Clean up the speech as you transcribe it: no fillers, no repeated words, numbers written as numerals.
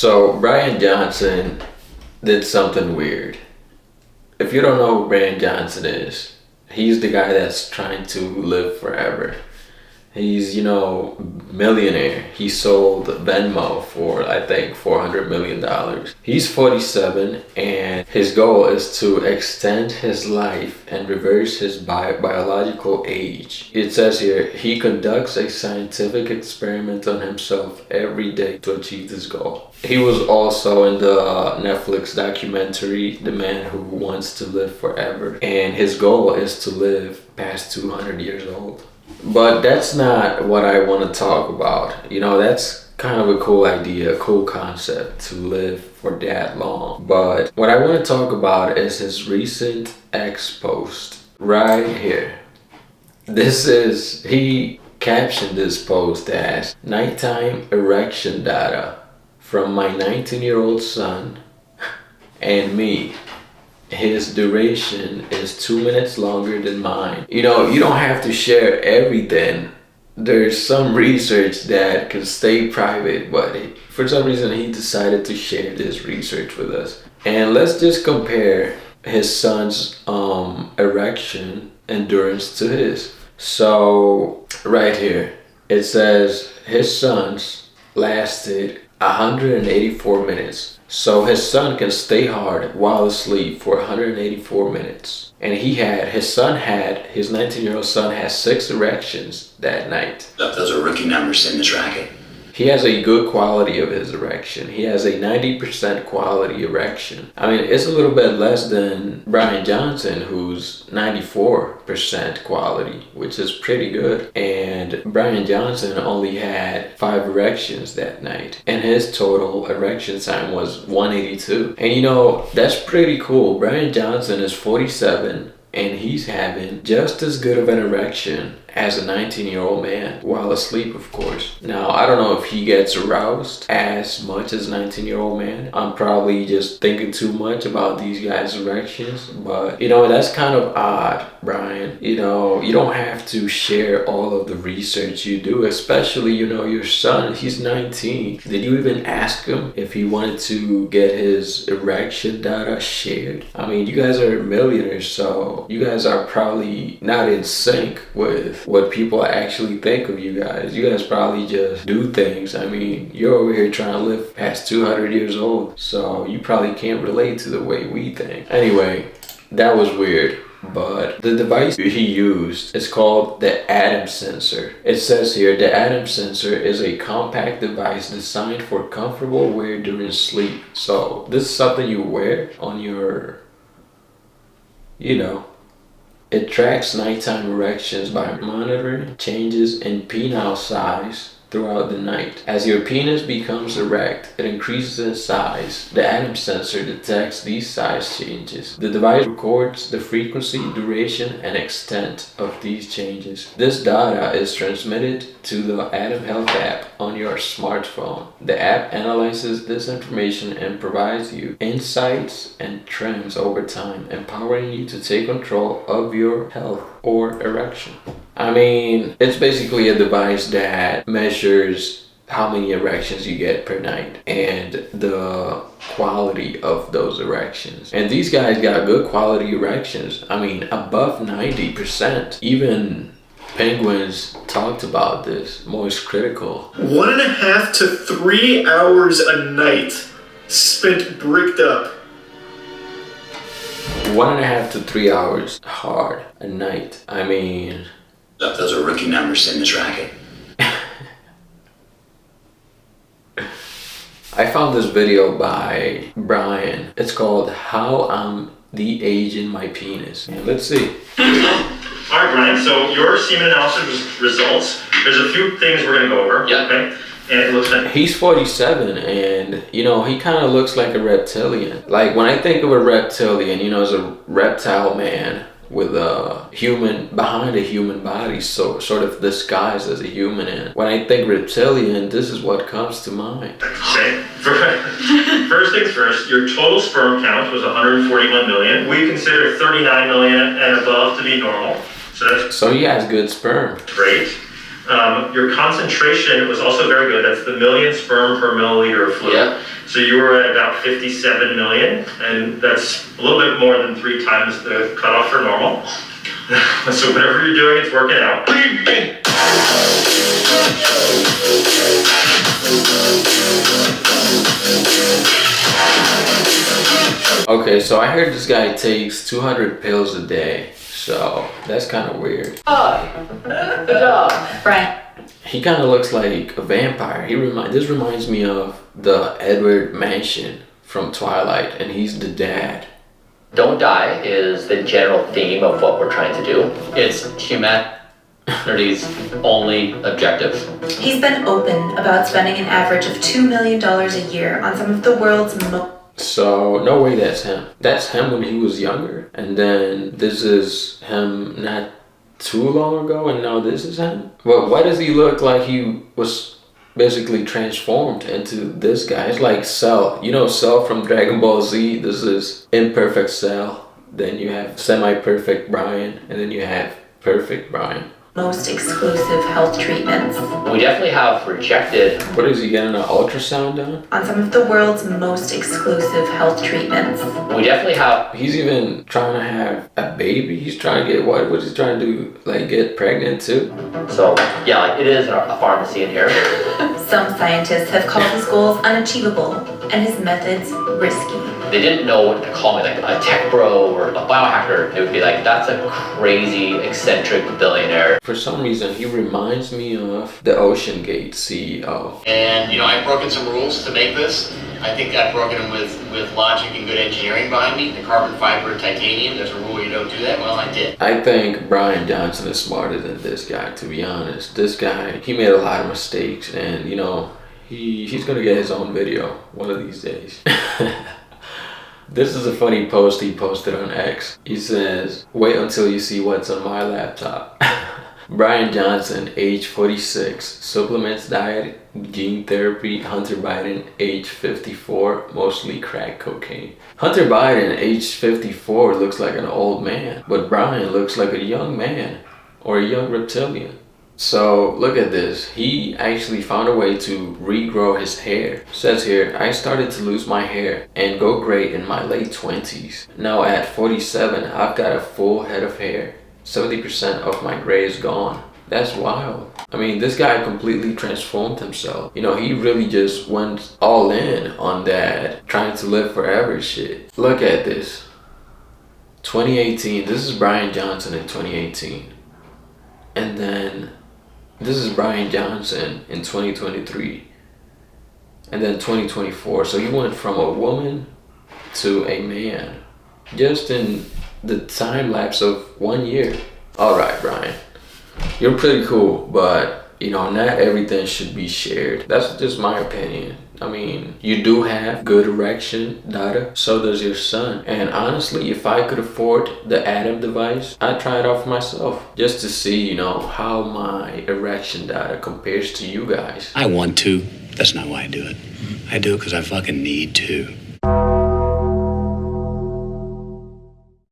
So Bryan Johnson did something weird. If you don't know who Bryan Johnson is, he's the guy that's trying to live forever. He's, millionaire. He sold Venmo for, I think, $400 million. He's 47, and his goal is to extend his life and reverse his biological age. It says here, he conducts a scientific experiment on himself every day to achieve this goal. He was also in the Netflix documentary, The Man Who Wants to Live Forever. And his goal is to live past 200 years old. But that's not what I want to talk about. That's kind of a cool idea, a cool concept to live for that long. But what I want to talk about is his recent X post right here. He captioned this post as nighttime erection data from my 19-year-old son and me. His duration is 2 minutes longer than mine. You don't have to share everything. There's some research that can stay private, but for some reason he decided to share this research with us. And let's just compare his son's erection endurance to his. So right here, it says his son's lasted 184 minutes. So his son can stay hard while asleep for 184 minutes. And his 19-year-old son has 6 erections that night. Those are rookie numbers in this racket. He has a good quality of his erection. He has a 90% quality erection. I mean, it's a little bit less than Bryan Johnson, who's 94% quality, which is pretty good. And Bryan Johnson only had 5 erections that night. And his total erection time was 182. And that's pretty cool. Bryan Johnson is 47 and he's having just as good of an erection as a 19-year-old man, while asleep, of course. Now, I don't know if he gets aroused as much as a 19-year-old man. I'm probably just thinking too much about these guys' erections, but that's kind of odd, Bryan. You don't have to share all of the research you do, especially, your son, he's 19. Did you even ask him if he wanted to get his erection data shared? I mean, you guys are millionaires, so you guys are probably not in sync with what people actually think of you guys. You guys probably just do things. I mean, you're over here trying to live past 200 years old, so you probably can't relate to the way we think. Anyway, that was weird. But the device he used is called the Atom Sensor. It says here, the Atom Sensor is a compact device designed for comfortable wear during sleep. So this is something you wear on your, It tracks nighttime erections by monitoring changes in penile size throughout the night. As your penis becomes erect, it increases in size. The Atom Sensor detects these size changes. The device records the frequency, duration, and extent of these changes. This data is transmitted to the Atom Health app on your smartphone. The app analyzes this information and provides you insights and trends over time, empowering you to take control of your health or erection. I mean, it's basically a device that measures how many erections you get per night and the quality of those erections. And these guys got good quality erections. I mean, above 90%. Even penguins talked about this, most critical. 1.5 to 3 hours a night spent bricked up. 1.5 to 3 hours hard a night. I mean, those are rookie numbers in this racket. I found this video by Bryan. It's called How I'm De-Aging My Penis. Let's see. Alright, Bryan, so your semen analysis results, there's a few things we're going to go over. Yeah. Okay? And it looks like He's 47 and, he kind of looks like a reptilian. Like, when I think of a reptilian, as a reptile man with a human, behind a human body, so sort of disguised as a human. And when I think reptilian, this is what comes to mind. Okay. First things first, your total sperm count was 141 million. We consider 39 million and above to be normal. So that's So he has good sperm. great. Your concentration was also very good. That's the million sperm per milliliter of fluid. Yeah. So you were at about 57 million, and that's a little bit more than 3 times the cutoff for normal. So whatever you're doing, it's working out. Okay, so I heard this guy takes 200 pills a day, so that's kind of weird. Good job. Bryan. He kind of looks like a vampire. This reminds me of the Edward Mansion from Twilight, and he's the dad. Don't die is the general theme of what we're trying to do. It's humanity's only objective. He's been open about spending an average of $2 million a year on some of the world's most... So, no way that's him. That's him when he was younger, and then this is him not too long ago, and now this is him? Well, why does he look like he was basically transformed into this guy? It's like Cell. You know Cell from Dragon Ball Z? This is imperfect Cell. Then you have semi-perfect Bryan, and then you have perfect Bryan. most exclusive health treatments We definitely have rejected. What is he getting an ultrasound done? on some of the world's most exclusive health treatments. We definitely have. He's even trying to have a baby. He's trying to get what? What is he trying to do? Like get pregnant too? So yeah, like it is a pharmacy in here. Some scientists have called his goals unachievable and his methods risky. They didn't know what to call me, like a tech bro or a biohacker. They would be like, that's a crazy, eccentric billionaire. For some reason, he reminds me of the Ocean Gate CEO. And, I've broken some rules to make this. I think I've broken them with logic and good engineering behind me. The carbon fiber, titanium, there's a rule you don't do that. Well, I did. I think Bryan Johnson is smarter than this guy, to be honest. This guy, he made a lot of mistakes, and, he's gonna get his own video one of these days. This is a funny post he posted on X. He says, "Wait until you see what's on my laptop." Bryan Johnson, age 46, supplements, diet, gene therapy. Hunter Biden, age 54, mostly crack cocaine. Hunter Biden, age 54, looks like an old man, but Bryan looks like a young man or a young reptilian. So look at this. He actually found a way to regrow his hair. It says here, "I started to lose my hair and go gray in my late 20s. Now at 47, I've got a full head of hair. 70% of my gray is gone." That's wild. I mean, this guy completely transformed himself. He really just went all in on that trying to live forever shit. Look at this. 2018. This is Bryan Johnson in 2018. And then this is Bryan Johnson in 2023. And then 2024. So he went from a woman to a man just in the time lapse of 1 year. All right, Bryan, you're pretty cool, but not everything should be shared. That's just my opinion. I mean, you do have good erection data, so does your son. And honestly, if I could afford the Adam device, I'd try it out for myself just to see, how my erection data compares to you guys. I want to. That's not why I do it. I do it because I fucking need to.